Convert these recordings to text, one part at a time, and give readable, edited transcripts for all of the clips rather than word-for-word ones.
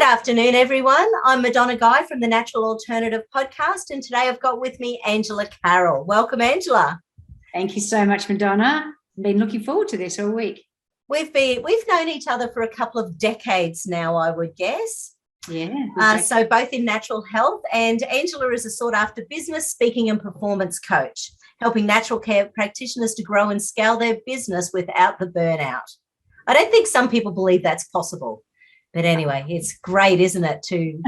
afternoon, everyone. I'm Madonna Guy from the Natural Alternative Podcast, and today I've got with me Angela Carroll. Welcome, Angela. Thank you so much, Madonna. I've been looking forward to this all week. We've known each other for a couple of decades now, I would guess. Yeah. So both in natural health, and Angela is a sought-after business, speaking and performance coach, helping natural care practitioners to grow and scale their business without the burnout. I don't think some people believe that's possible. But anyway, it's great, isn't it, to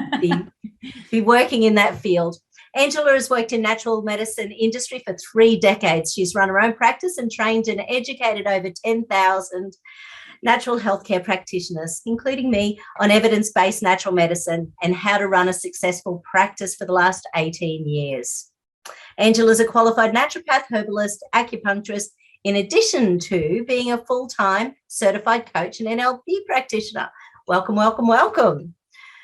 be working in that field. Angela has worked in natural medicine industry for 3 decades. She's run her own practice and trained and educated over 10,000 natural healthcare practitioners, including me, on evidence-based natural medicine and how to run a successful practice for the last 18 years. Angela is a qualified naturopath, herbalist, acupuncturist, in addition to being a full-time certified coach and NLP practitioner. Welcome, welcome, welcome.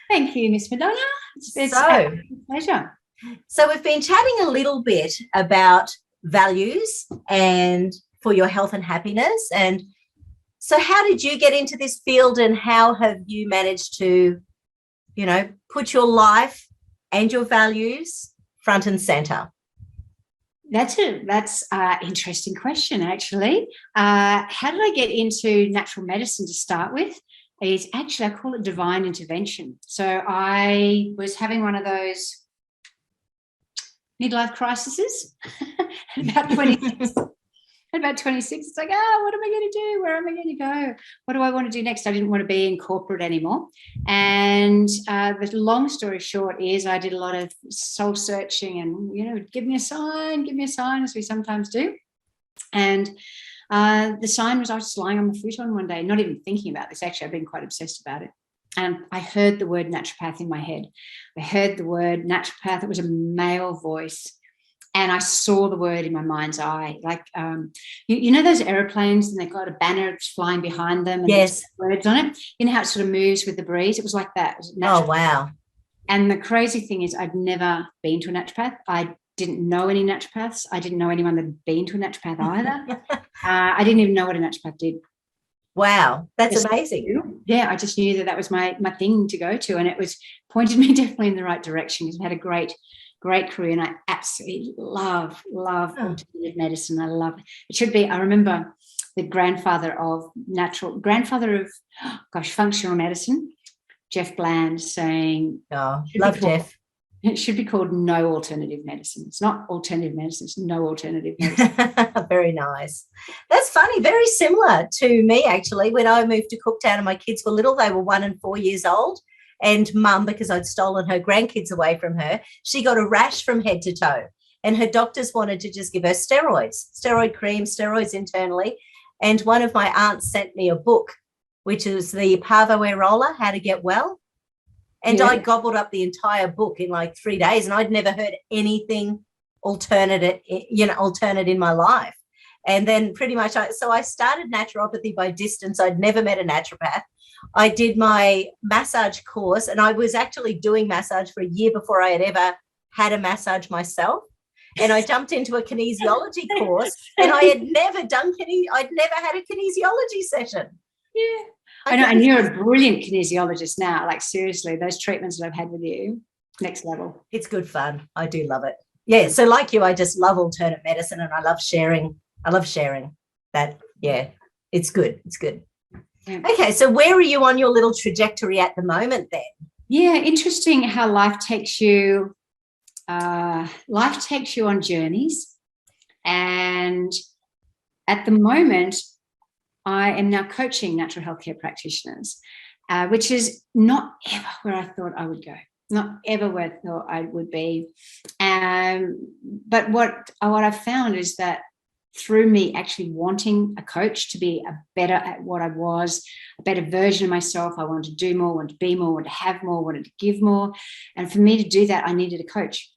Thank you, Miss Madonna. It's a pleasure. So we've been chatting a little bit about values and for your health and happiness. And so how did you get into this field, and how have you managed to, put your life and your values front and center? That's an interesting question, actually. How did I get into natural medicine to start with? Is actually, I call it divine intervention. So I was having one of those midlife crises about 26. About 26, it's like, what am I going to do? Where am I going to go? What do I want to do next? I didn't want to be in corporate anymore. And the long story short is I did a lot of soul searching and, give me a sign, as we sometimes do. And the sign was I was just lying on my futon one day, not even thinking about this. Actually, I've been quite obsessed about it. And I heard the word naturopath in my head. I heard the word naturopath. It was a male voice. And I saw the word in my mind's eye. Like, those aeroplanes and they've got a banner flying behind them and yes, words on it. You know how it sort of moves with the breeze? It was like that. It was oh, wow. And the crazy thing is I'd never been to a naturopath. I didn't know any naturopaths. I didn't know anyone that had been to a naturopath either. I didn't even know what a naturopath did. Wow, that's amazing. Yeah, I just knew that was my thing to go to, and it was pointed me definitely in the right direction. I've had a great career, and I absolutely love alternative medicine. I love it. Should be. I remember the grandfather of functional medicine, Jeff Bland, saying, love Jeff. It should be called no alternative medicine. It's not alternative medicine, it's no alternative medicine. Very nice. That's funny. Very similar to me, actually. When I moved to Cooktown and my kids were little, they were 1 and 4 years old. And Mum, because I'd stolen her grandkids away from her, she got a rash from head to toe. And her doctors wanted to just give her steroid cream, steroids internally. And one of my aunts sent me a book, which is the Parvo Roller, How to Get Well. And I gobbled up the entire book in like 3 days, and I'd never heard anything alternate in my life. And then pretty much, so I started naturopathy by distance. I'd never met a naturopath. I did my massage course, and I was actually doing massage for a year before I had ever had a massage myself. And I jumped into a kinesiology course, and I had never I'd never had a kinesiology session. Yeah. I know, and you're a brilliant kinesiologist now. Like, seriously, those treatments that I've had with you, next level. It's good fun. I do love it. Yeah. So like you, I just love alternate medicine, and I love sharing that. Yeah, it's good. It's good. Yeah. Okay. So where are you on your little trajectory at the moment then? Yeah. Interesting how life takes you on journeys. And at the moment, I am now coaching natural healthcare practitioners, which is not ever where I thought I would go, not ever where I thought I would be. But what I've found is that through me actually wanting a coach to be better at what I was, a better version of myself, I wanted to do more, wanted to be more, wanted to have more, wanted to give more. And for me to do that, I needed a coach.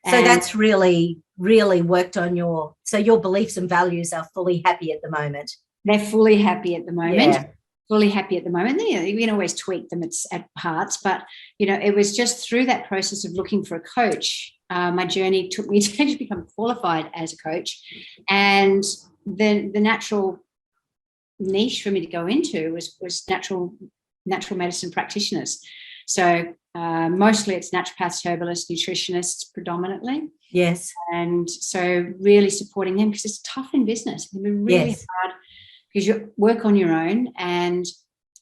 So that's really, really worked on your beliefs and values are fully happy at the moment. They're fully happy at the moment. Yeah. Fully happy at the moment. You can always tweak them at parts, but it was just through that process of looking for a coach. My journey took me to actually become qualified as a coach, and the natural niche for me to go into was natural medicine practitioners. So mostly it's naturopaths, herbalists, nutritionists predominantly. Yes. And so really supporting them, because it's tough in business. It can be really hard because you work on your own and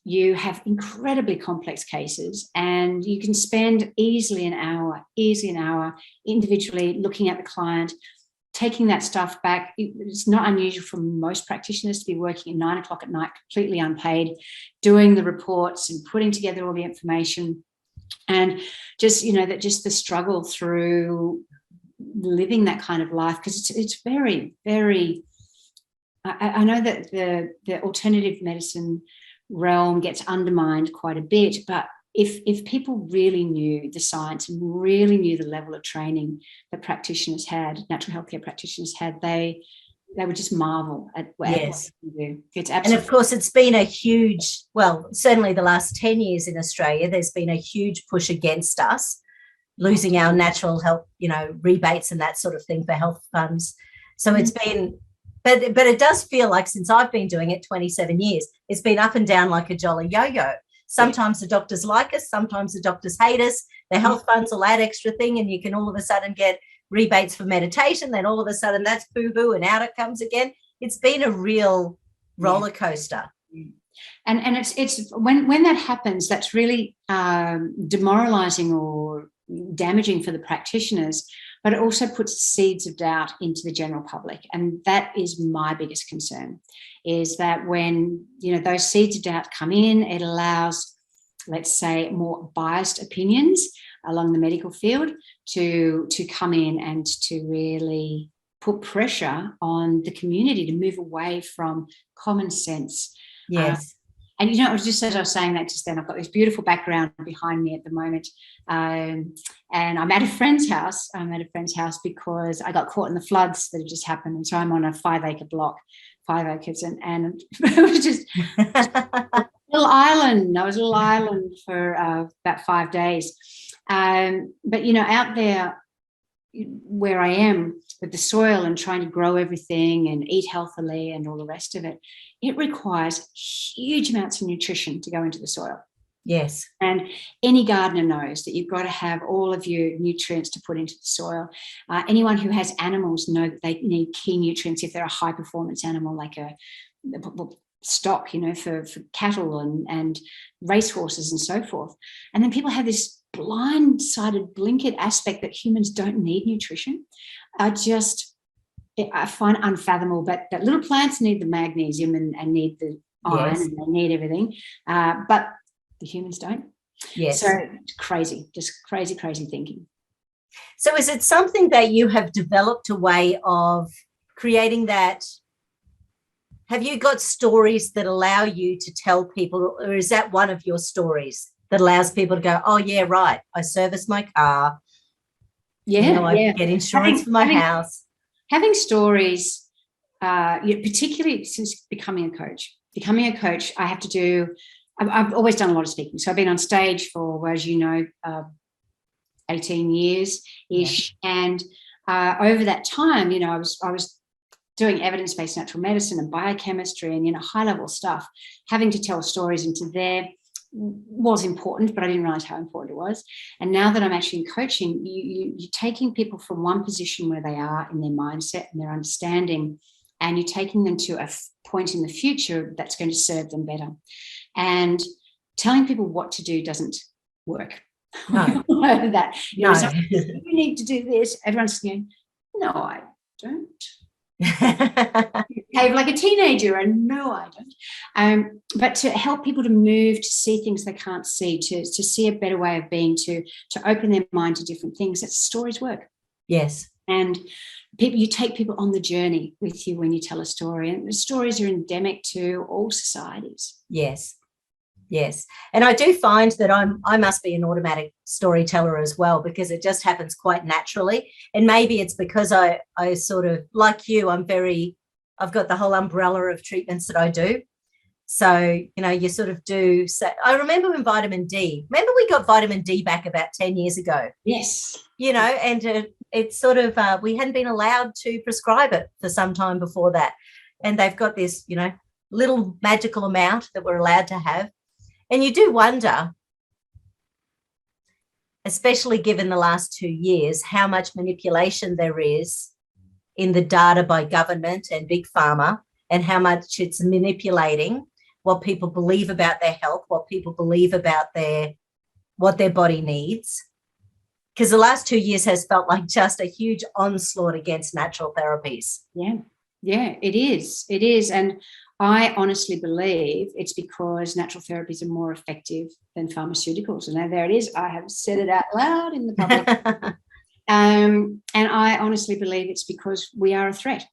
you have incredibly complex cases, and you can spend easily an hour individually looking at the client, taking that stuff back. It's not unusual for most practitioners to be working at 9 o'clock at night, completely unpaid, doing the reports and putting together all the information. And just, just the struggle through living that kind of life, because it's very, very, I know that the alternative medicine realm gets undermined quite a bit, but if people really knew the science and really knew the level of training that practitioners had, natural healthcare practitioners had, they would just marvel at what they do. It's absolutely. And of course, it's been a huge, well, certainly the last 10 years in Australia, there's been a huge push against us losing our natural health, rebates and that sort of thing for health funds. So it's been, but it does feel like since I've been doing it 27 years, it's been up and down like a jolly yo-yo. Sometimes the doctors like us, sometimes the doctors hate us. The health funds will add extra thing and you can all of a sudden get rebates for meditation. Then all of a sudden that's boo-boo and out it comes again. It's been a real roller coaster. And it's when that happens, that's really demoralizing or damaging for the practitioners, but it also puts seeds of doubt into the general public. And that is my biggest concern, is that when, those seeds of doubt come in, it allows, let's say, more biased opinions along the medical field to come in and to really put pressure on the community to move away from common sense. Yes. And, just as I was saying that just then, I've got this beautiful background behind me at the moment. And I'm at a friend's house. Because I got caught in the floods that had just happened. And so I'm on a 5-acre block, 5 acres. And it was just a little island. I was a little island for about 5 days. But, out there where I am with the soil and trying to grow everything and eat healthily and all the rest of it, it requires huge amounts of nutrition to go into the soil. Yes. And any gardener knows that you've got to have all of your nutrients to put into the soil. Anyone who has animals know that they need key nutrients if they're a high performance animal, like a stock, for cattle and racehorses and so forth. And then people have this blindsided, blinkered aspect that humans don't need nutrition. I find unfathomable, but that little plants need the magnesium and need the iron and they need everything, but the humans don't. Yes. So crazy, just crazy thinking. So is it something that you have developed a way of creating that? Have you got stories that allow you to tell people, or is that one of your stories that allows people to go, oh, yeah, right, I service my car. I get insurance for my house. Having stories, particularly since becoming a coach, I have to do, I've always done a lot of speaking. So I've been on stage for, as you know, 18 years-ish. Yeah. And over that time, I was doing evidence-based natural medicine and biochemistry and, high-level stuff. Having to tell stories into there was important, but I didn't realize how important it was. And now that I'm actually in coaching, you're taking people from one position where they are in their mindset and their understanding, and you're taking them to a point in the future that's going to serve them better. And telling people what to do doesn't work. No. That you need to do this. Everyone's going, no, I don't. Behave like a teenager, and no, I don't. But to help people to move, to see things they can't see, to see a better way of being, to open their mind to different things. That's stories work. Yes. And you take people on the journey with you when you tell a story, and the stories are endemic to all societies. Yes. Yes. And I do find that I must be an automatic storyteller as well, because it just happens quite naturally. And maybe it's because I sort of, like you, I've got the whole umbrella of treatments that I do. So, you sort of do. So I remember when vitamin D, we got vitamin D back about 10 years ago. Yes. And it's sort of, we hadn't been allowed to prescribe it for some time before that. And they've got this, little magical amount that we're allowed to have. And you do wonder, especially given the last 2 years, how much manipulation there is in the data by government and big pharma, and how much it's manipulating what people believe about their health, what people believe about what their body needs. Because the last 2 years has felt like just a huge onslaught against natural therapies. Yeah, it is. It is. And I honestly believe it's because natural therapies are more effective than pharmaceuticals. And there it is. I have said it out loud in the public. And I honestly believe it's because we are a threat.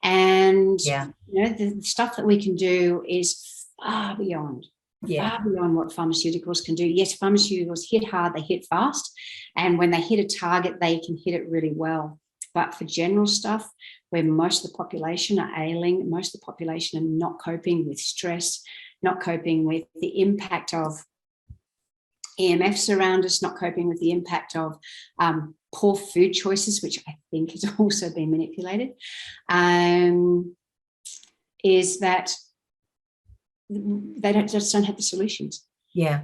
And the stuff that we can do is far beyond what pharmaceuticals can do. Yes, pharmaceuticals hit hard, they hit fast, and when they hit a target, they can hit it really well. But for general stuff, where most of the population are ailing, most of the population are not coping with stress, not coping with the impact of EMFs around us, not coping with the impact of poor food choices, which I think has also been manipulated, is that they just don't have the solutions. Yeah.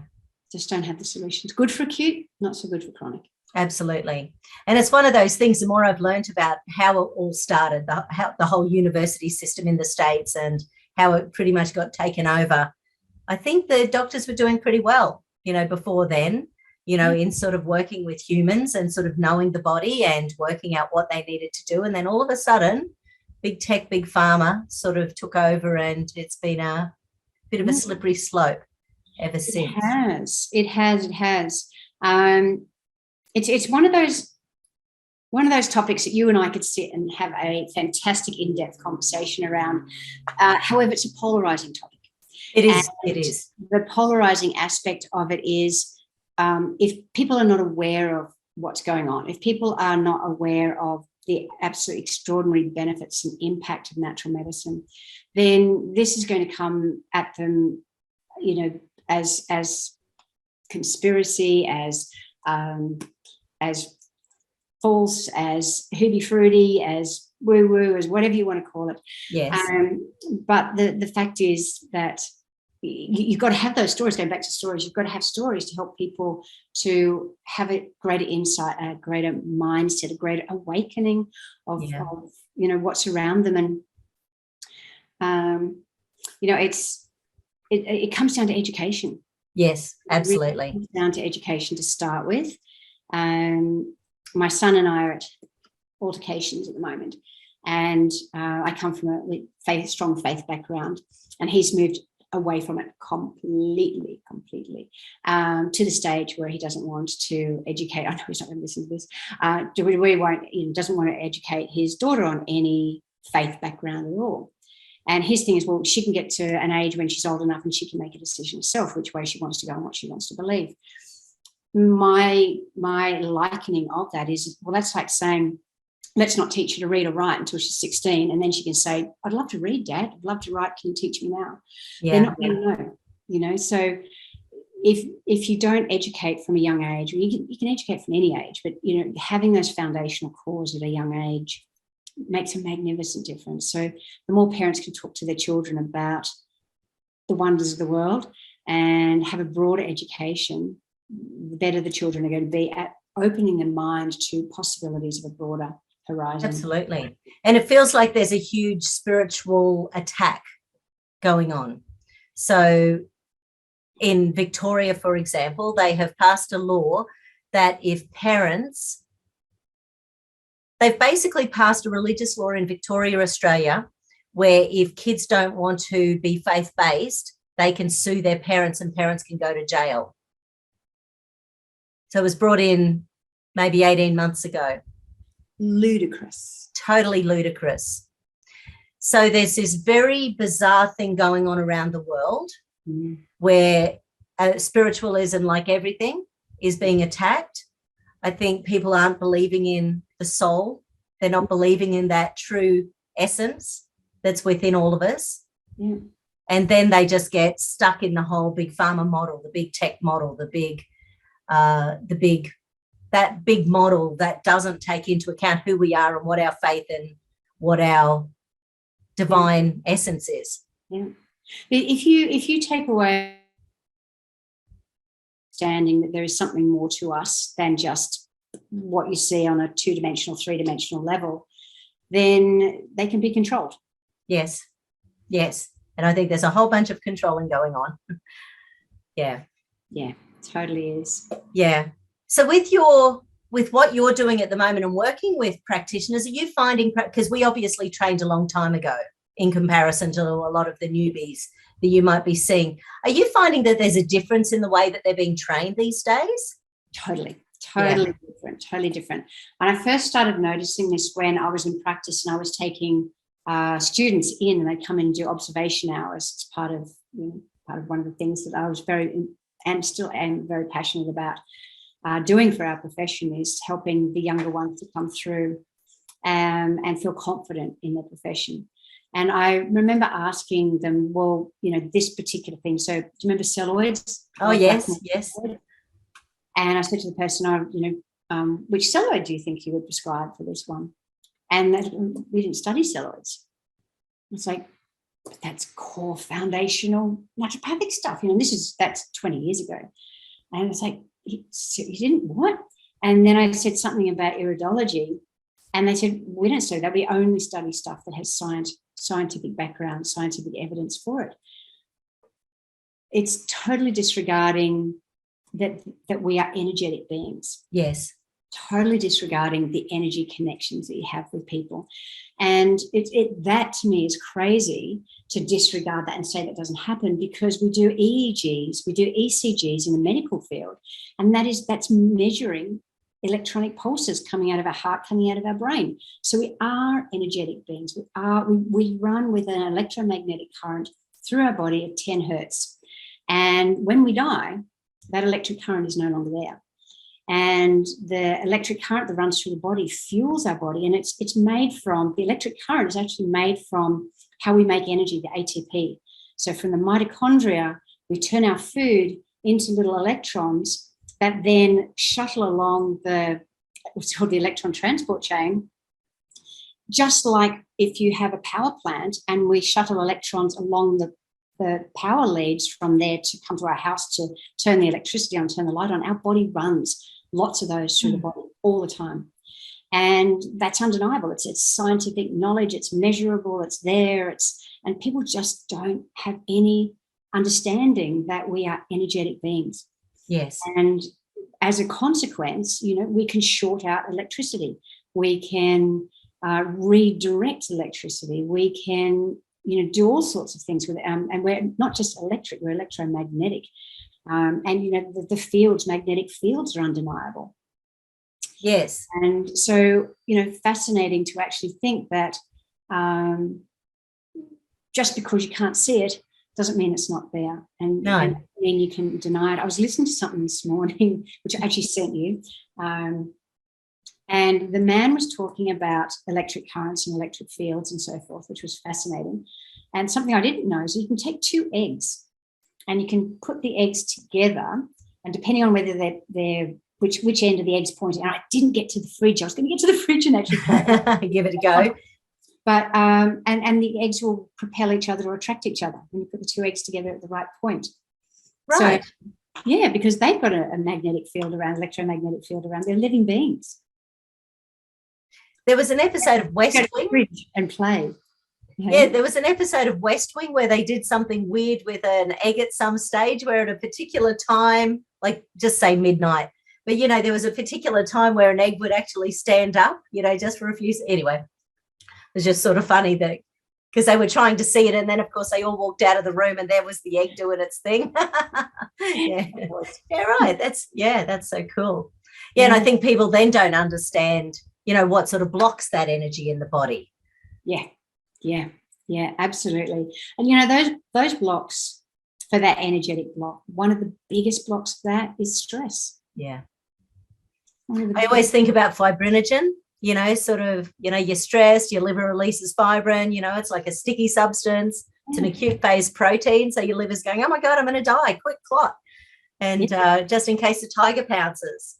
Just don't have the solutions. Good for acute, not so good for chronic. Absolutely. And it's one of those things, the more I've learned about how it all started, the whole university system in the States and how it pretty much got taken over, I think the doctors were doing pretty well, before then, in sort of working with humans and sort of knowing the body and working out what they needed to do. And then all of a sudden, big tech, big pharma sort of took over, and it's been a bit of a slippery slope ever since. It has. It's one of those topics that you and I could sit and have a fantastic in-depth conversation around. However, it's a polarizing topic. It is. The polarizing aspect of it is if people are not aware of what's going on, if people are not aware of the absolute extraordinary benefits and impact of natural medicine, then this is going to come at them, as conspiracy, as false, as hooty-fruity, as woo-woo, as whatever you want to call it. Yes. But the fact is that you've got to have those stories. Going back to stories, you've got to have stories to help people to have a greater insight, a greater mindset, a greater awakening of what's around them. And it comes down to education. Yes, absolutely. It comes down to education to start with. My son and I are at altercations at the moment, and I come from a strong faith background, and he's moved away from it completely, to the stage where he doesn't want to educate. I know he's not going to listen to this. Doesn't want to educate his daughter on any faith background at all. And his thing is, well, she can get to an age when she's old enough and she can make a decision herself which way she wants to go and what she wants to believe. My likening of that is, well, that's like saying, let's not teach her to read or write until she's 16, and then she can say, I'd love to read, Dad. I'd love to write. Can you teach me now? Yeah. They're not going to know, So if you don't educate from a young age, you can educate from any age, but, having those foundational cores at a young age makes a magnificent difference. So the more parents can talk to their children about the wonders of the world and have a broader education, the better the children are going to be at opening their mind to possibilities of a broader horizon. Absolutely. And it feels like there's a huge spiritual attack going on. So in Victoria, for example, they have passed a law that if parents, they've basically passed a religious law in Victoria, Australia, where if kids don't want to be faith-based, they can sue their parents and parents can go to jail. So it was brought in maybe 18 months ago. Ludicrous. Totally ludicrous. So there's this very bizarre thing going on around the world where spiritualism, like everything, is being attacked. I think people aren't believing in the soul. They're not believing in that true essence that's within all of us. Yeah. And then they just get stuck in the whole big pharma model, the big tech model, the big model that doesn't take into account who we are and what our faith and what our divine essence is. Yeah. If you take away understanding that there is something more to us than just what you see on a 2-dimensional, 3-dimensional level, then they can be controlled. Yes. And I think there's a whole bunch of controlling going on. Yeah, totally is. Yeah. So with what you're doing at the moment and working with practitioners, are you finding, because we obviously trained a long time ago in comparison to a lot of the newbies that you might be seeing, are you finding that there's a difference in the way that they're being trained these days? Totally different. And I first started noticing this when I was in practice and I was taking students in, and they'd come in and do observation hours. It's part of one of the things that I was still am very passionate about doing for our profession, is helping the younger ones to come through and feel confident in their profession. And I remember asking them, well, this particular thing. So do you remember celluloids? Oh, yes. And I said to the person, which celluloid do you think you would prescribe for this one? And we didn't study celluloids. It's like, but that's core foundational naturopathic stuff. That's 20 years ago. And it's like, you didn't what? And then I said something about iridology, and they said, we don't study that. We only study stuff that has scientific background, scientific evidence for it. It's totally disregarding that we are energetic beings. Yes. Totally disregarding the energy connections that you have with people. And that to me is crazy, to disregard that and say that doesn't happen, because we do EEGs, we do ECGs in the medical field, and that's measuring electronic pulses coming out of our heart, coming out of our brain. So we are energetic beings. We run with an electromagnetic current through our body at 10 hertz. And when we die, that electric current is no longer there. And the electric current that runs through the body fuels our body, and it's made from, the electric current is actually made from how we make energy, the ATP. So from the mitochondria, we turn our food into little electrons that then shuttle along what's called the electron transport chain, just like if you have a power plant and we shuttle electrons along the power leads from there to come to our house to turn the electricity on, turn the light on. Our body runs lots of those through the body all the time. And that's undeniable. It's scientific knowledge. It's measurable. It's there. And people just don't have any understanding that we are energetic beings. Yes. And as a consequence, we can short out electricity. We can redirect electricity. We can do all sorts of things with it. And we're not just electric, we're electromagnetic. And the fields, magnetic fields, are undeniable. Yes. And so, fascinating to actually think that just because you can't see it doesn't mean it's not there. And doesn't mean you can deny it. I was listening to something this morning, which I actually sent you. And the man was talking about electric currents and electric fields and so forth, which was fascinating. And something I didn't know is you can take 2 eggs and you can put the eggs together, and depending on whether they're which end of the eggs pointing. And I didn't get to the fridge. I was going to get to the fridge and actually give it a go. But and the eggs will propel each other or attract each other when you put the 2 eggs together at the right point. Right. So, yeah, because they've got a magnetic field around, electromagnetic field around. They're living beings. There was an episode of West Wing and play. Yeah, there was an episode of West Wing where they did something weird with an egg at some stage, where at a particular time, like just say midnight, but there was a particular time where an egg would actually stand up, just for a few. Anyway, it was just sort of funny that, because they were trying to see it, and then of course they all walked out of the room and there was the egg doing its thing. Yeah, right. That's so cool. Yeah, and I think people then don't understand, what sort of blocks that energy in the body. Yeah, absolutely. And those blocks, for that energetic block, one of the biggest blocks for that is stress. Yeah. I always think about fibrinogen, you're stressed, your liver releases fibrin, it's like a sticky substance. It's an acute phase protein. So your liver's going, oh my God, I'm going to die, quick clot. And just in case the tiger pounces,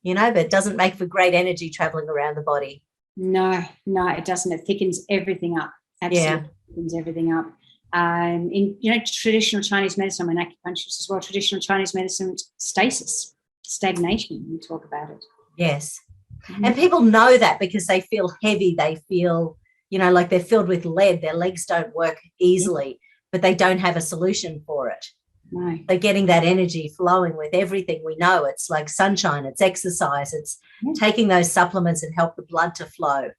but it doesn't make for great energy traveling around the body. No, it doesn't. It thickens everything up. Absolutely thickens everything up. In traditional Chinese medicine, and acupuncturist as well, traditional Chinese medicine, stasis, stagnation, we talk about it. Yes. And people know that because they feel heavy, they feel, like they're filled with lead, their legs don't work easily, but they don't have a solution for it. No. They're getting that energy flowing with everything we know. It's like sunshine, it's exercise, it's taking those supplements and help the blood to flow.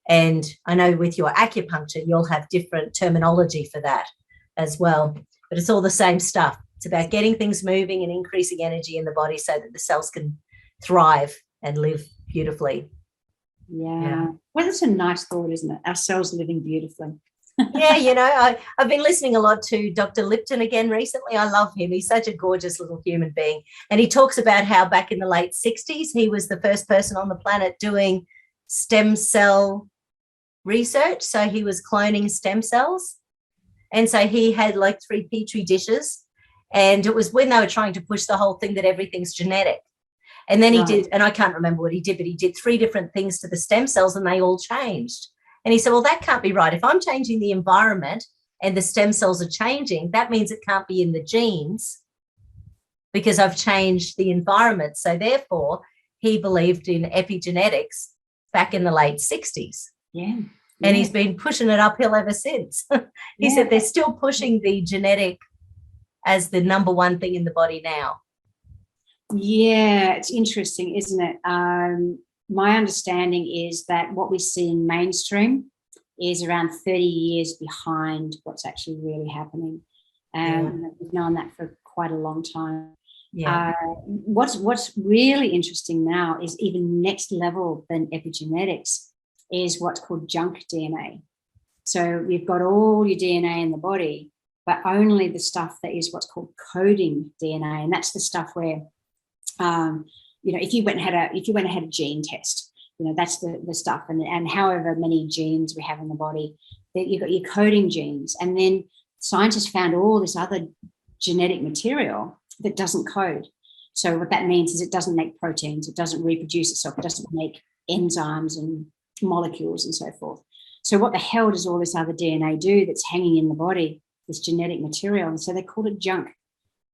And I know with your acupuncture, you'll have different terminology for that as well. But it's all the same stuff. It's about getting things moving and increasing energy in the body so that the cells can thrive and live beautifully. Yeah. Well, that's a nice thought, isn't it? Our cells living beautifully. Yeah, I've been listening a lot to Dr. Lipton again recently. I love him. He's such a gorgeous little human being. And he talks about how back in the late 60s, he was the first person on the planet doing stem cell research. So he was cloning stem cells. And so he had like 3 petri dishes. And it was when they were trying to push the whole thing that everything's genetic. And then he did, and I can't remember what he did, but he did 3 different things to the stem cells and they all changed. And he said, well, that can't be right. If I'm changing the environment and the stem cells are changing, that means it can't be in the genes because I've changed the environment. So therefore, he believed in epigenetics back in the late 60s. Yeah. And he's been pushing it uphill ever since. He said they're still pushing the genetic as the number one thing in the body now. Yeah, it's interesting, isn't it? My understanding is that what we see in mainstream is around 30 years behind what's actually really happening. We've known that for quite a long time. Yeah. What's really interesting now is even next level than epigenetics is what's called junk DNA. So we've got all your DNA in the body, but only the stuff that is what's called coding DNA, and that's the stuff where if you went and had a gene test, that's the stuff, and however many genes we have in the body, that you've got your coding genes, and then scientists found all this other genetic material that doesn't code. So what that means is it doesn't make proteins, it doesn't reproduce itself, it doesn't make enzymes and molecules and so forth. So what the hell does all this other DNA do that's hanging in the body, this genetic material? And so they called it junk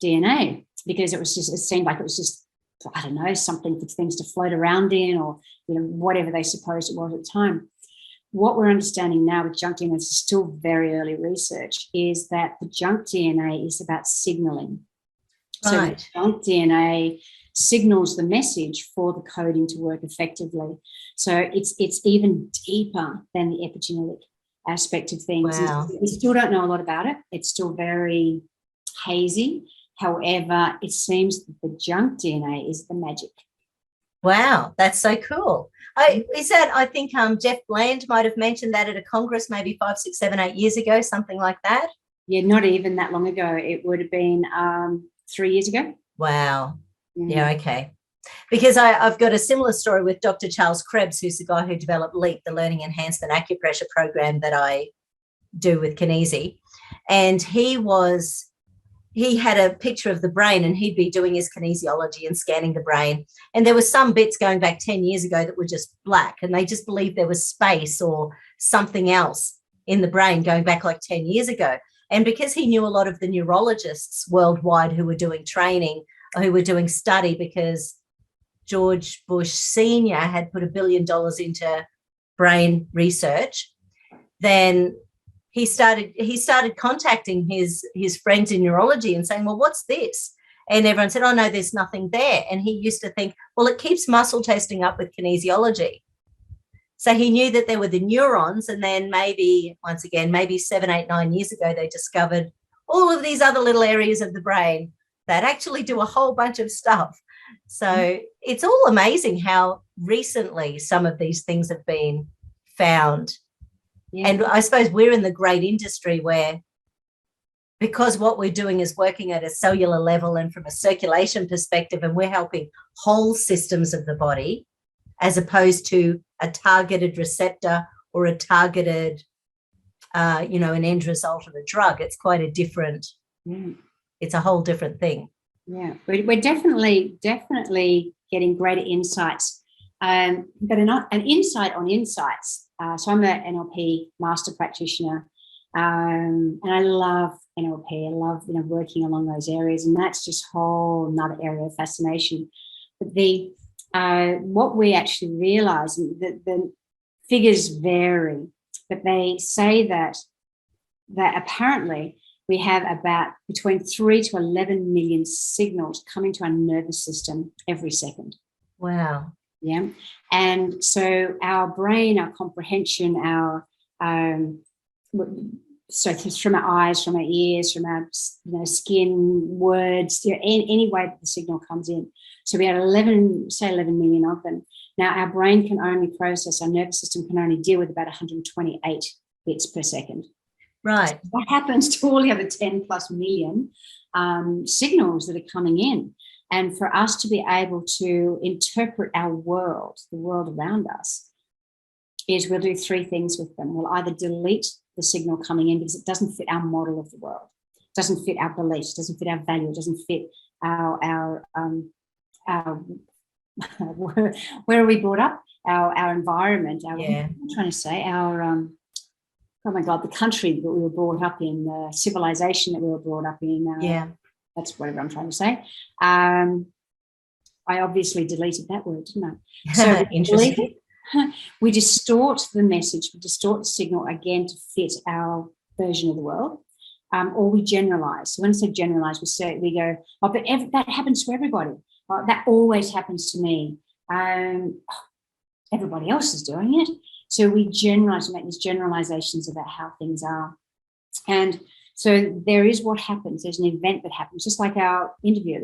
DNA because it seemed like it was just, I don't know, something for things to float around in, or whatever they supposed it was at the time. What we're understanding now with junk DNA, this is still very early research, is that the junk DNA is about signaling. Right. So the junk DNA signals the message for the coding to work effectively. So it's even deeper than the epigenetic aspect of things. Wow. We still don't know a lot about it. It's still very hazy. However, it seems that the junk DNA is the magic. Wow, that's so cool. I think Jeff Bland might have mentioned that at a Congress maybe 5, 6, 7, 8 years ago, something like that. Yeah, not even that long ago. It would have been 3 years ago. Wow. Yeah, okay. Because I've got a similar story with Dr. Charles Krebs, who's the guy who developed LEAP, the Learning Enhancement Acupressure program that I do with Kinesi. And he had a picture of the brain, and he'd be doing his kinesiology and scanning the brain. And there were some bits going back 10 years ago that were just black, and they just believed there was space or something else in the brain going back like 10 years ago. And because he knew a lot of the neurologists worldwide who were doing training, who were doing study, because George Bush Sr. had put $1 billion into brain research, then he started contacting his friends in neurology and saying, well, what's this? And everyone said, oh, no, there's nothing there. And he used to think, well, it keeps muscle testing up with kinesiology. So he knew that there were the neurons, and then maybe 7, 8, 9 years ago, they discovered all of these other little areas of the brain that actually do a whole bunch of stuff. So it's all amazing how recently some of these things have been found. Yeah. And I suppose we're in the great industry where, because what we're doing is working at a cellular level and from a circulation perspective, and we're helping whole systems of the body as opposed to a targeted receptor or a targeted, an end result of a drug. It's quite a different, it's a whole different thing. Yeah, we're definitely getting greater insights. But an insight on insights. So I'm an NLP master practitioner, And I love NLP. I love, working along those areas, and that's just whole another area of fascination. But what we actually realize, the figures vary, but they say that apparently we have about between 3 to 11 million signals coming to our nervous system every second. Wow. Yeah. And so our brain, our comprehension, so from our eyes, from our ears, from our skin, words, any way that the signal comes in. So we had 11 million of them. Now our brain can only process, our nervous system can only deal with about 128 bits per second. Right. So what happens to all the other 10 plus million signals that are coming in? And for us to be able to interpret our world, the world around us, is we'll do 3 things with them. We'll either delete the signal coming in because it doesn't fit our model of the world, it doesn't fit our beliefs, it doesn't fit our value, it doesn't fit our where are we brought up, our environment, what am I trying to say, oh my God, the country that we were brought up in, the civilization that we were brought up in. That's whatever I'm trying to say. I obviously deleted that word, didn't I? So interesting. We distort the message, we distort the signal again to fit our version of the world, or we generalize. So when I say generalize, we go, oh, but that happens to everybody. Oh, that always happens to me. Everybody else is doing it. So we generalize, make these generalizations about how things are. And so there is what happens. There's an event that happens, just like our interview,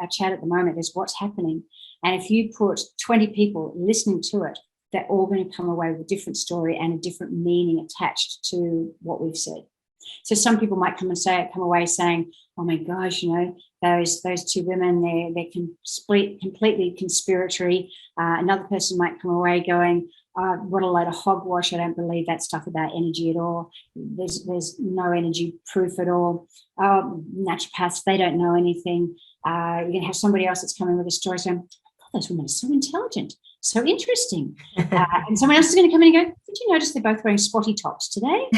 our chat at the moment. There's what's happening. And if you put 20 people listening to it, they're all going to come away with a different story and a different meaning attached to what we've said. So some people might come away saying, oh my gosh, those 2 women, they're completely conspiratory. Another person might come away going, what a load of hogwash. I don't believe that stuff about energy at all. There's no energy proof at all. Naturopaths, they don't know anything. You're going to have somebody else that's coming with a story saying, God, those women are so intelligent, so interesting. And someone else is going to come in and go, did you notice they're both wearing spotty tops today?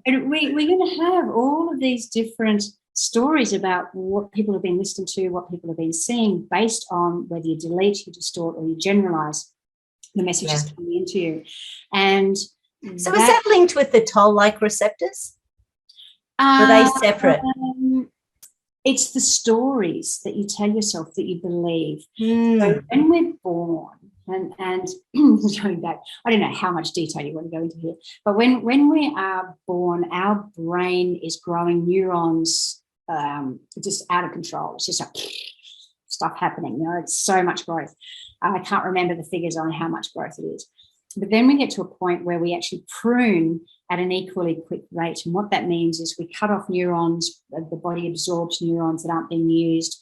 And we're going to have all of these different stories about what people have been listening to, what people have been seeing, based on whether you delete, you distort, or you generalize the messages coming into you. And so is that linked with the toll-like receptors? Are they separate? It's the stories that you tell yourself that you believe. So when we're born, and going back, I don't know how much detail you want to go into here, but when we are born, our brain is growing neurons just out of control. It's just like stuff happening. It's so much growth. I can't remember the figures on how much growth it is. But then we get to a point where we actually prune at an equally quick rate. And what that means is we cut off neurons, the body absorbs neurons that aren't being used.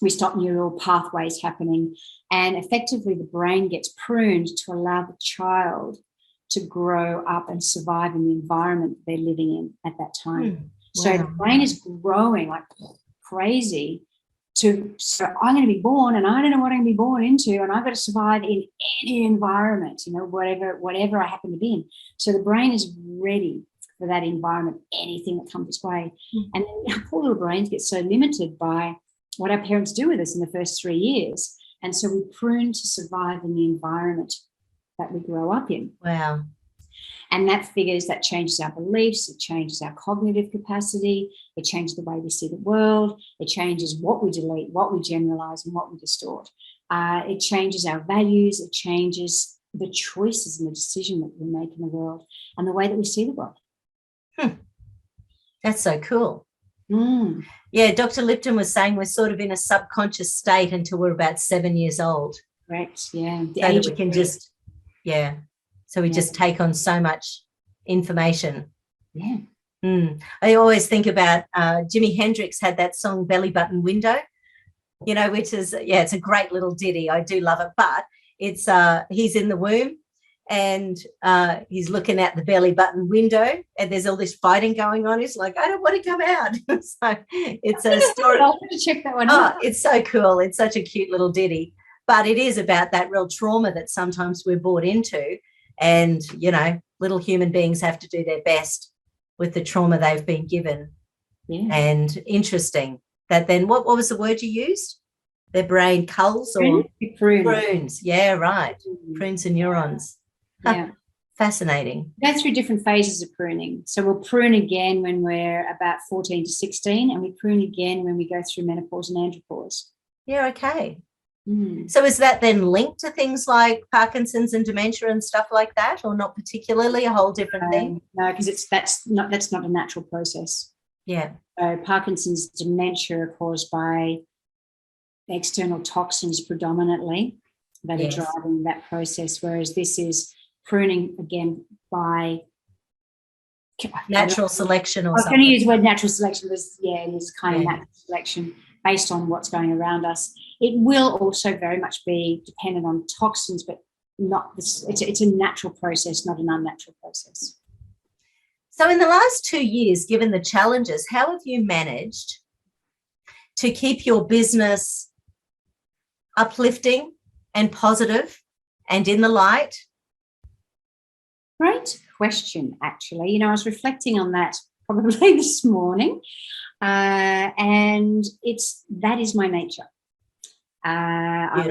We stop neural pathways happening. And effectively the brain gets pruned to allow the child to grow up and survive in the environment they're living in at that time. So the brain is growing like crazy. So I'm going to be born, and I don't know what I'm going to be born into, and I've got to survive in any environment, whatever I happen to be in. So the brain is ready for that environment, anything that comes its way. And then our poor little brains get so limited by what our parents do with us in the first 3 years. And so we prune to survive in the environment that we grow up in. Wow. And that changes our beliefs, it changes our cognitive capacity, it changes the way we see the world, it changes what we delete, what we generalize, and what we distort. It changes our values, it changes the choices and the decision that we make in the world and the way that we see the world. That's so cool. Yeah, Dr. Lipton was saying we're sort of in a subconscious state until we're about 7 years old. Correct, yeah. So that we can just, so we just take on so much information. Yeah. I always think about Jimi Hendrix had that song Belly Button Window, which is, it's a great little ditty. I do love it. But it's he's in the womb and he's looking out the belly button window and there's all this fighting going on. He's like, I don't want to come out. So it's a story. I'll have to check that one out. It's so cool. It's such a cute little ditty. But it is about that real trauma that sometimes we're brought into. And, little human beings have to do their best with the trauma they've been given. Yeah. And interesting that then what was the word you used? Their brain culls or prunes. Yeah, right. Prunes and neurons. Yeah. Fascinating. We go through different phases of pruning. So we'll prune again when we're about 14 to 16, and we prune again when we go through menopause and andropause. Yeah, okay. So is that then linked to things like Parkinson's and dementia and stuff like that, or not particularly, a whole different thing? No, because that's not a natural process. Yeah. So Parkinson's, dementia are caused by external toxins predominantly that are driving that process, whereas this is pruning again by natural selection or something. I was going to use the word natural selection because, it is kind of natural selection based on what's going around us. It will also very much be dependent on toxins, but not this. It's a natural process, not an unnatural process. So in the last 2 years, given the challenges, how have you managed to keep your business uplifting and positive and in the light? Great question, actually. I was reflecting on that probably this morning, and that is my nature. Beautiful. I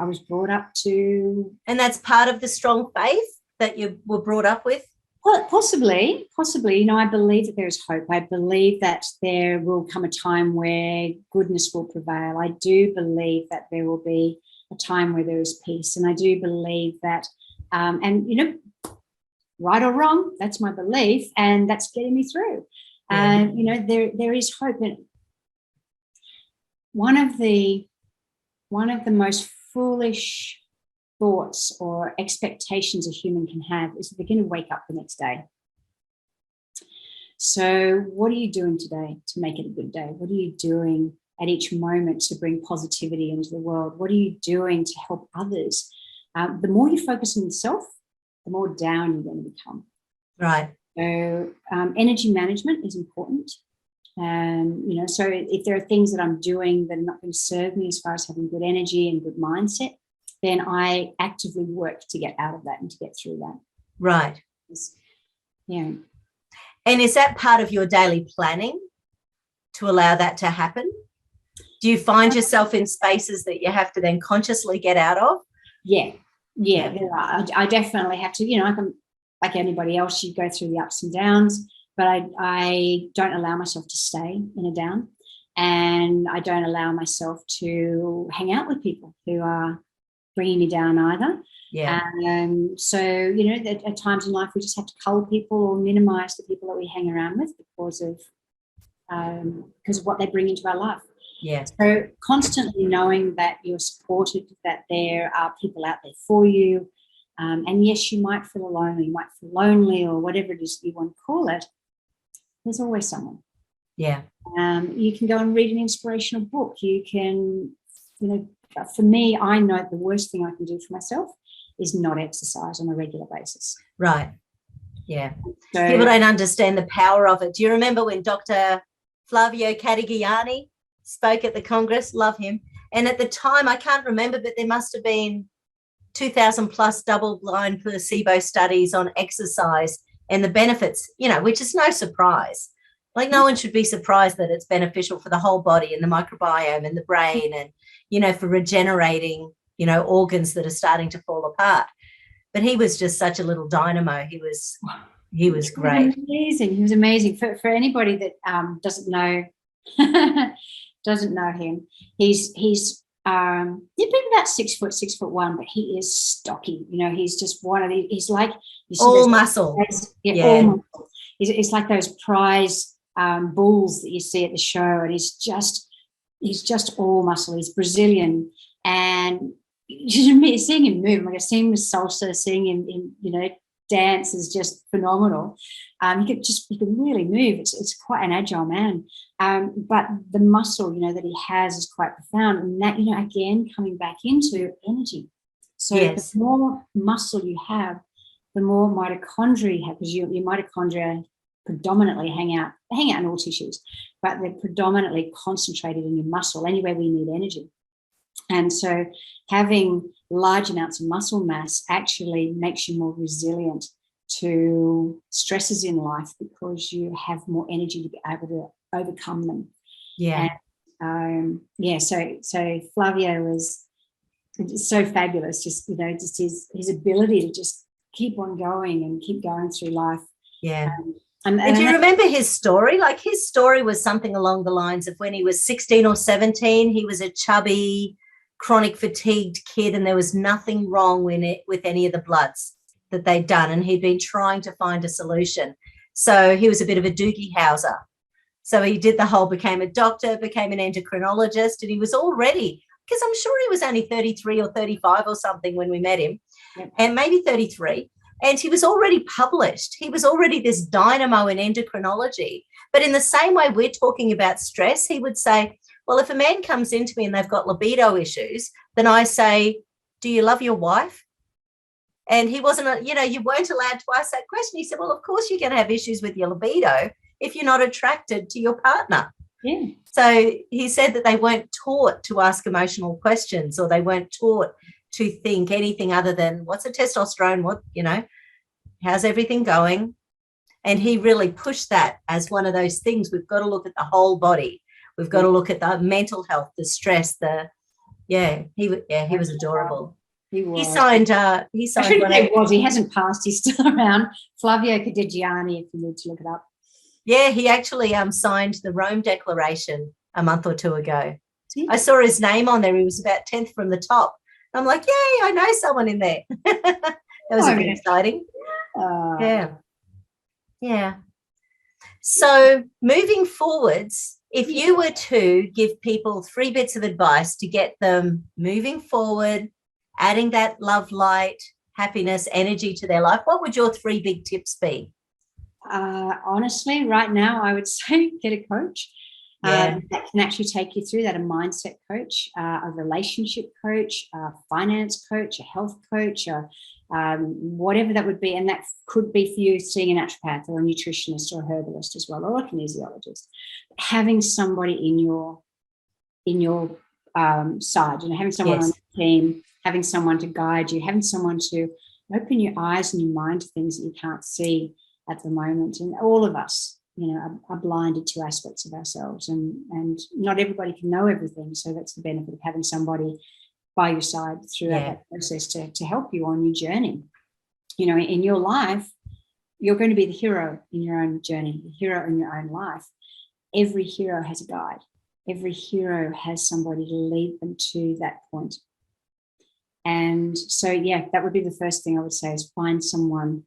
was brought up to, and that's part of the strong faith that you were brought up with. Well, possibly. I believe that there is hope. I believe that there will come a time where goodness will prevail. I do believe that there will be a time where there is peace, and I do believe that. Right or wrong, that's my belief, and that's getting me through. There is hope. And one of the most foolish thoughts or expectations a human can have is that they're going to wake up the next day. So what are you doing today to make it a good day? What are you doing at each moment to bring positivity into the world? What are you doing to help others? The more you focus on yourself, the more down you're going to become. Right. So energy management is important. So if there are things that I'm doing that are not going to serve me as far as having good energy and good mindset, then I actively work to get out of that and to get through that. Right. Yeah. And is that part of your daily planning to allow that to happen? Do you find yourself in spaces that you have to then consciously get out of? Yeah, there are. I definitely have to, I can, like anybody else, you go through the ups and downs, but I don't allow myself to stay in a down, and I don't allow myself to hang out with people who are bringing me down either. Yeah. So, at times in life we just have to cull people or minimize the people that we hang around with because of what they bring into our life. Yeah. So constantly knowing that you're supported, that there are people out there for you. And yes, you might feel alone, you might feel lonely, or whatever it is you want to call it. There's always someone. Yeah. You can go and read an inspirational book. You can, for me, I know the worst thing I can do for myself is not exercise on a regular basis. Right. Yeah. So, people don't understand the power of it. Do you remember when Dr. Flavio Catigiani spoke at the Congress? Love him. And at the time, I can't remember, but there must have been 2,000 plus double-blind placebo studies on exercise and the benefits, which is no surprise. Like, no one should be surprised that it's beneficial for the whole body and the microbiome and the brain and, for regenerating, organs that are starting to fall apart. But he was just such a little dynamo. He was great. He was amazing. For anybody that doesn't know him, he's been about 6 foot, 6'1", but he is stocky. He's just one of these. He's like all muscle. All muscle. It's like those prize bulls that you see at the show, and he's just all muscle. He's Brazilian, and seeing him move, like seeing him with salsa, seeing him in dance is just phenomenal. He can really move. It's quite an agile man. But the muscle, that he has is quite profound. And that, again, coming back into energy. So yes. The more muscle you have, the more mitochondria you have, because your mitochondria predominantly hang out in all tissues, but they're predominantly concentrated in your muscle, anywhere we need energy. And so having large amounts of muscle mass actually makes you more resilient to stresses in life because you have more energy to be able to overcome them. Yeah. And so Flavio was so fabulous, just his ability to just keep on going and keep going through life. Yeah. And do you remember his story? Like, his story was something along the lines of when he was 16 or 17, he was a chubby, chronic fatigued kid, and there was nothing wrong with any of the bloods that they'd done, and he'd been trying to find a solution. So he was a bit of a doogie howser. So he did the whole, became a doctor, became an endocrinologist, and he was already, because I'm sure he was only 33 or 35 or something when we met him, and maybe 33. And he was already published. He was already this dynamo in endocrinology. But in the same way we're talking about stress, he would say, well, if a man comes into me and they've got libido issues, then I say, do you love your wife? And he wasn't, you weren't allowed to ask that question. He said, well, of course you're going to have issues with your libido if you're not attracted to your partner. Yeah. So he said that they weren't taught to ask emotional questions, or they weren't taught to think anything other than, what's a testosterone? How's everything going? And he really pushed that as one of those things. We've got to look at the whole body. We've got to look at the mental health, the stress, he was adorable. He was. He signed He hasn't passed. He's still around. Flavio Cadigiani, if you need to look it up. Yeah, he actually signed the Rome Declaration a month or two ago. I saw his name on there. He was about 10th from the top. I'm like, yay, I know someone in there. That was a bit exciting. Yeah. So moving forwards, if you were to give people 3 bits of advice to get them moving forward, adding that love, light, happiness, energy to their life, what would your 3 big tips be? Honestly, right now, I would say get a coach that can actually take you through that, a mindset coach, a relationship coach, a finance coach, a health coach, whatever that would be. And that could be for you seeing a naturopath or a nutritionist or a herbalist as well, or a kinesiologist. Having somebody in your side, having someone on the team, having someone to guide you, having someone to open your eyes and your mind to things that you can't see at the moment. And all of us, are blinded to aspects of ourselves, and not everybody can know everything. So that's the benefit of having somebody by your side throughout that process to help you on your journey. In your life, you're going to be the hero in your own journey, the hero in your own life. Every hero has a guide. Every hero has somebody to lead them to that point. And so, that would be the first thing I would say, is find someone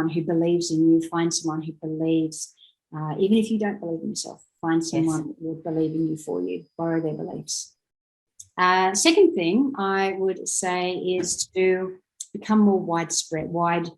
who believes in you, find someone who believes, even if you don't believe in yourself, find someone who will believe in you for you, borrow their beliefs. Second thing I would say is to become more widespread, wide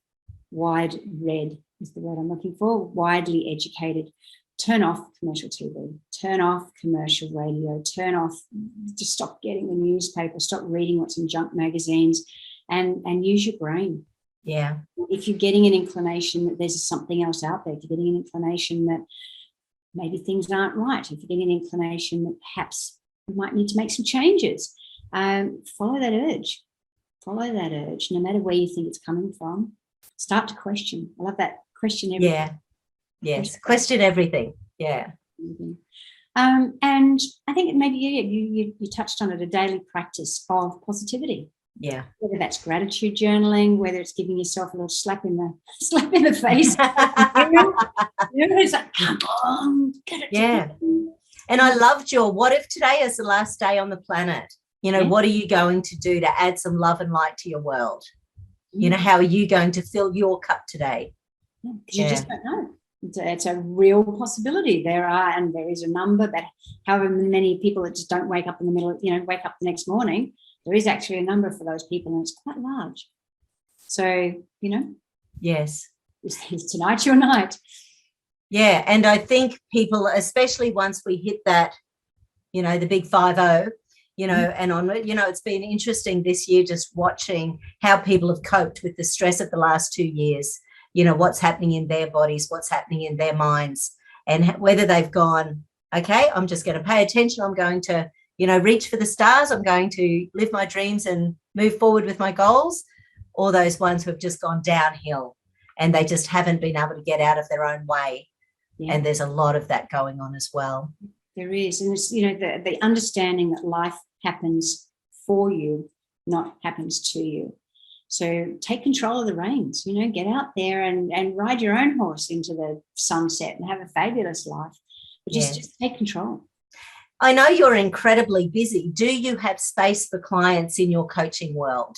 read is the word I'm looking for, widely educated. Turn off commercial TV, turn off commercial radio, just stop getting the newspaper, stop reading what's in junk magazines, and use your brain. Yeah. If you're getting an inclination that there's something else out there, if you're getting an inclination that maybe things aren't right, if you're getting an inclination that perhaps you might need to make some changes, follow that urge. Follow that urge, no matter where you think it's coming from. Start to question. I love that. Question everything. Yeah. Yes. Question everything. Yeah. And I think maybe you touched on it, a daily practice of positivity. Yeah. Whether that's gratitude journaling, whether it's giving yourself a little slap in the face. It's like, come on, get it together. And I loved your, what if today is the last day on the planet? What are you going to do to add some love and light to your world? How are you going to fill your cup today? You just don't know. It's a real possibility. There is a number, that however many people that just don't wake up in the middle of, wake up the next morning, there is actually a number for those people, and it's quite large. So, yes, is tonight your night? Yeah, and I think people, especially once we hit that, the big 50, and onward, it's been interesting this year just watching how people have coped with the stress of the last 2 years, what's happening in their bodies, what's happening in their minds, and whether they've gone, okay, I'm just going to pay attention. I'm going to reach for the stars, I'm going to live my dreams and move forward with my goals, or those ones who have just gone downhill and they just haven't been able to get out of their own way. Yeah. And there's a lot of that going on as well. There is. And it's, the understanding that life happens for you, not happens to you. So take control of the reins, get out there and ride your own horse into the sunset and have a fabulous life. But just take control. I know you're incredibly busy. Do you have space for clients in your coaching world?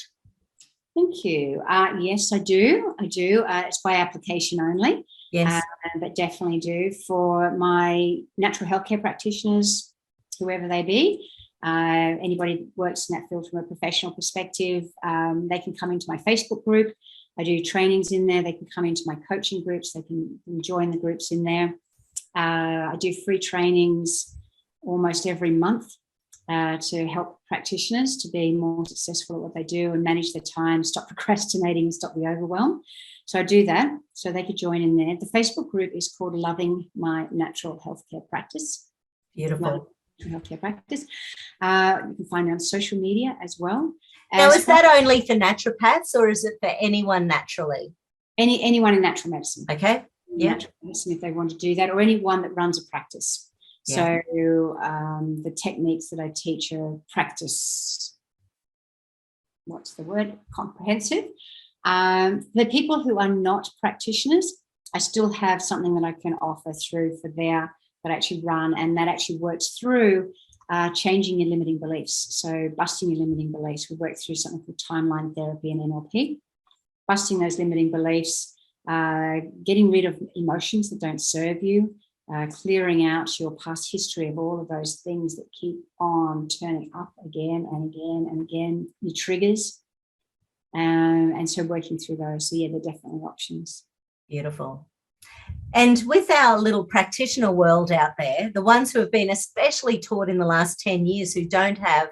Thank you. Yes, I do. It's by application only. Yes. But definitely do for my natural healthcare practitioners, whoever they be. Anybody that works in that field from a professional perspective, they can come into my Facebook group. I do trainings in there. They can come into my coaching groups. They can join the groups in there. I do free trainings almost every month to help practitioners to be more successful at what they do and manage their time, stop procrastinating and stop the overwhelm. So I do that. So they could join in there. The Facebook group is called Loving My Natural Healthcare Practice. Beautiful. Healthcare practice. You can find me on social media as well. Now, is that only for naturopaths or is it for anyone naturally? Anyone in natural medicine. Okay. Yeah. Natural medicine, if they want to do that, or anyone that runs a practice. Yeah. So the techniques that I teach are practice. What's the word? Comprehensive. The people who are not practitioners, I still have something that I can offer through for that actually run, and that actually works through changing your limiting beliefs. So busting your limiting beliefs. We work through something called timeline therapy and NLP. Busting those limiting beliefs, getting rid of emotions that don't serve you, clearing out your past history of all of those things that keep on turning up again and again and again, your triggers. And so working through those. So yeah, they're definitely options. Beautiful. And with our little practitioner world out there, the ones who have been especially taught in the last 10 years who don't have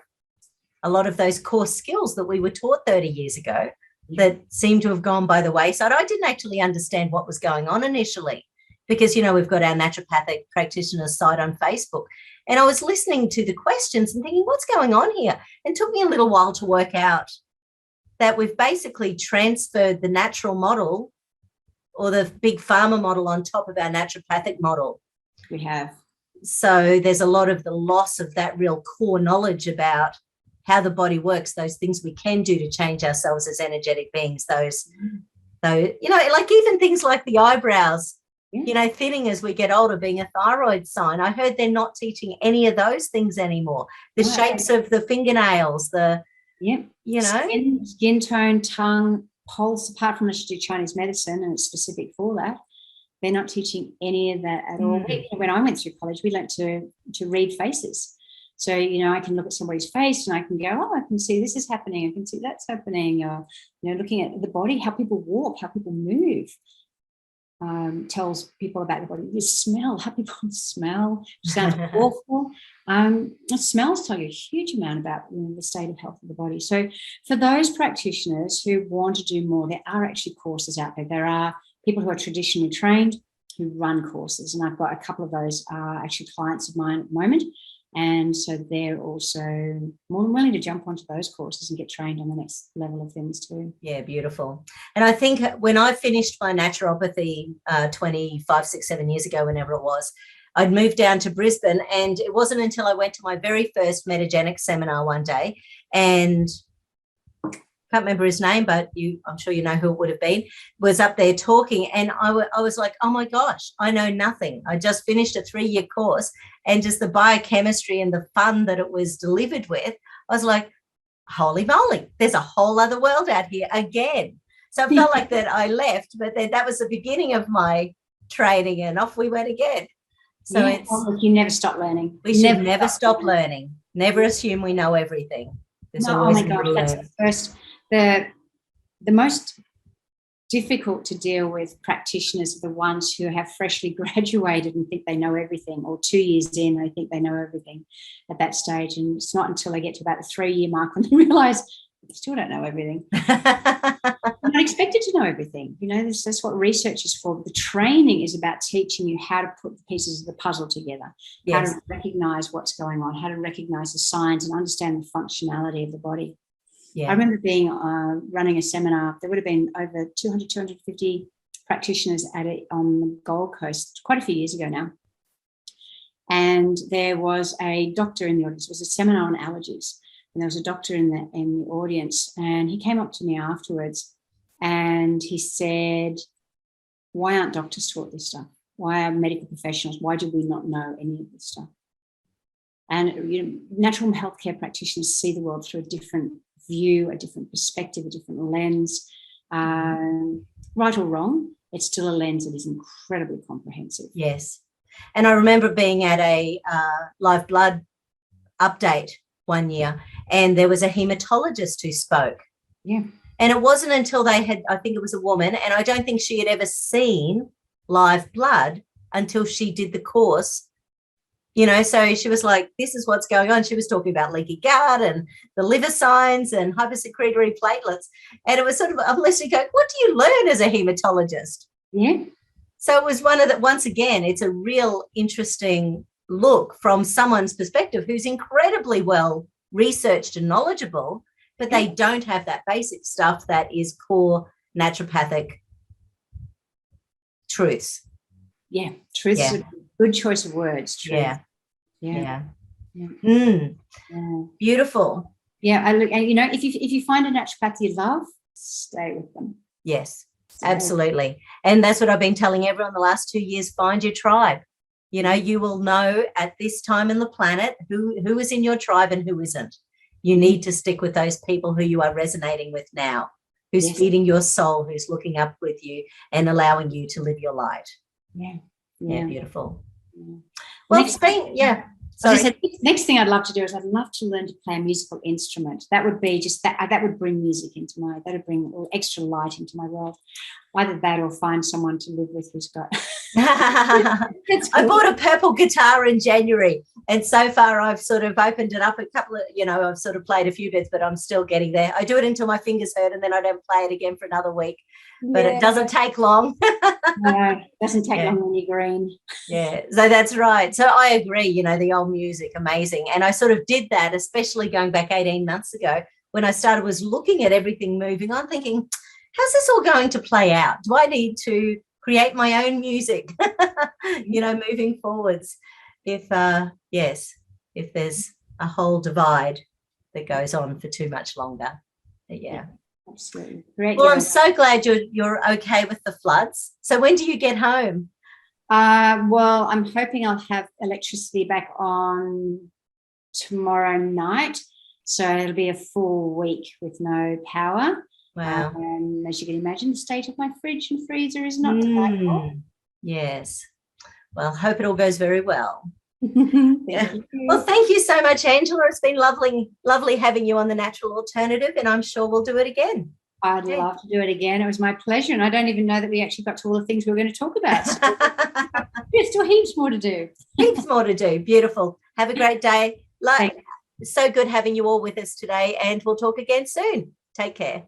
a lot of those core skills that we were taught 30 years ago, that seem to have gone by the wayside. I didn't actually understand what was going on initially because, we've got our naturopathic practitioners site on Facebook. And I was listening to the questions and thinking, what's going on here? And it took me a little while to work out that we've basically transferred the natural model or the big pharma model on top of our naturopathic model. We have. So there's a lot of the loss of that real core knowledge about how the body works, those things we can do to change ourselves as energetic beings, those like even things like the eyebrows, thinning as we get older being a thyroid sign. I heard they're not teaching any of those things anymore. The shapes of the fingernails, skin tone, tongue, pulse, apart from us do Chinese medicine and it's specific for that. They're not teaching any of that at all. When I went through college, we learned to read faces. So, I can look at somebody's face and I can go, I can see this is happening. I can see that's happening. Looking at the body, how people walk, how people move, tells people about the body. You smell, how people smell, sounds awful. Smells tell you a huge amount about the state of health of the body. So for those practitioners who want to do more, there are actually courses out there. There are people who are traditionally trained who run courses, and I've got a couple of those are actually clients of mine at the moment. And so they're also more than willing to jump onto those courses and get trained on the next level of things too. Yeah, beautiful. And I think when I finished my naturopathy 25, 6, 7 years ago, whenever it was, I'd moved down to Brisbane, and it wasn't until I went to my very first metagenic seminar one day, and can't remember his name, but I'm sure you know who it would have been, was up there talking, and I was like, oh my gosh, I know nothing. I just finished a 3-year course, and just the biochemistry and the fun that it was delivered with, I was like, holy moly, there's a whole other world out here again. So I felt like that I left, but then that was the beginning of my training, and off we went again. So you never stop learning. We should never stop learning. Never assume we know everything. There's always more to learn. That's the most difficult to deal with practitioners are the ones who have freshly graduated and think they know everything, or 2 years in they think they know everything at that stage, and it's not until they get to about the 3-year mark when they realise they still don't know everything. not expected to know everything. You know, that's what research is for. The training is about teaching you how to put the pieces of the puzzle together, how to recognize what's going on, how to recognize the signs and understand the functionality of the body. I remember being running a seminar. There would have been over 200, 250 practitioners at it on the Gold Coast quite a few years ago now. And there was a doctor in the audience. It was a seminar on allergies. And there was a doctor in the audience. And he came up to me afterwards and he said, why aren't doctors taught this stuff? Why are medical professionals? Why do we not know any of this stuff? And natural healthcare practitioners see the world through a different view, a different perspective, a different lens. Right or wrong, it's still a lens that is incredibly comprehensive. Yes. And I remember being at a live blood update one year, and there was a hematologist who spoke. Yeah. And it wasn't until they had, I think it was a woman, and I don't think she had ever seen live blood until she did the course. So she was like, this is what's going on. She was talking about leaky gut and the liver signs and hypersecretory platelets. And it was sort of, I'm listening going, what do you learn as a hematologist? Yeah. So it was once again, it's a real interesting look from someone's perspective who's incredibly well researched and knowledgeable, but they don't have that basic stuff that is core naturopathic truths. Yeah, truth's a good choice of words. Truth. Yeah. Beautiful. Yeah, and if you find a naturopath you love, stay with them. Yes, absolutely. And that's what I've been telling everyone the last 2 years. Find your tribe. You will know at this time in the planet who is in your tribe and who isn't. You need to stick with those people who you are resonating with now, who's feeding your soul, who's looking up with you and allowing you to live your light. Yeah, beautiful. Well, next thing I'd love to do is I'd love to learn to play a musical instrument. That would be that would bring music that would bring a little extra light into my world. Either that or find someone to live with who's got. I bought a purple guitar in January, and so far I've sort of opened it up a couple of, I've sort of played a few bits, but I'm still getting there. I do it until my fingers hurt, and then I don't play it again for another week. But it doesn't take long. No, it doesn't take long when you're green. Yeah, so that's right. So I agree, the old music, amazing. And I sort of did that, especially going back 18 months ago when I was looking at everything moving on, thinking, how's this all going to play out? Do I need to create my own music, moving forwards? If there's a whole divide that goes on for too much longer. But absolutely. Great. Well, I'm so glad you're okay with the floods. So when do you get home? Well, I'm hoping I'll have electricity back on tomorrow night. So it'll be a full week with no power. Wow. As you can imagine, the state of my fridge and freezer is not delightful. Yes. Well, hope it all goes very well. Thank you. Well, thank you so much, Angela. It's been lovely having you on The Natural Alternative, and I'm sure we'll do it again. I'd love to do it again. It was my pleasure, and I don't even know that we actually got to all the things we were going to talk about. So there's still heaps more to do. Heaps more to do. Beautiful. Have a great day. So good having you all with us today, and we'll talk again soon. Take care.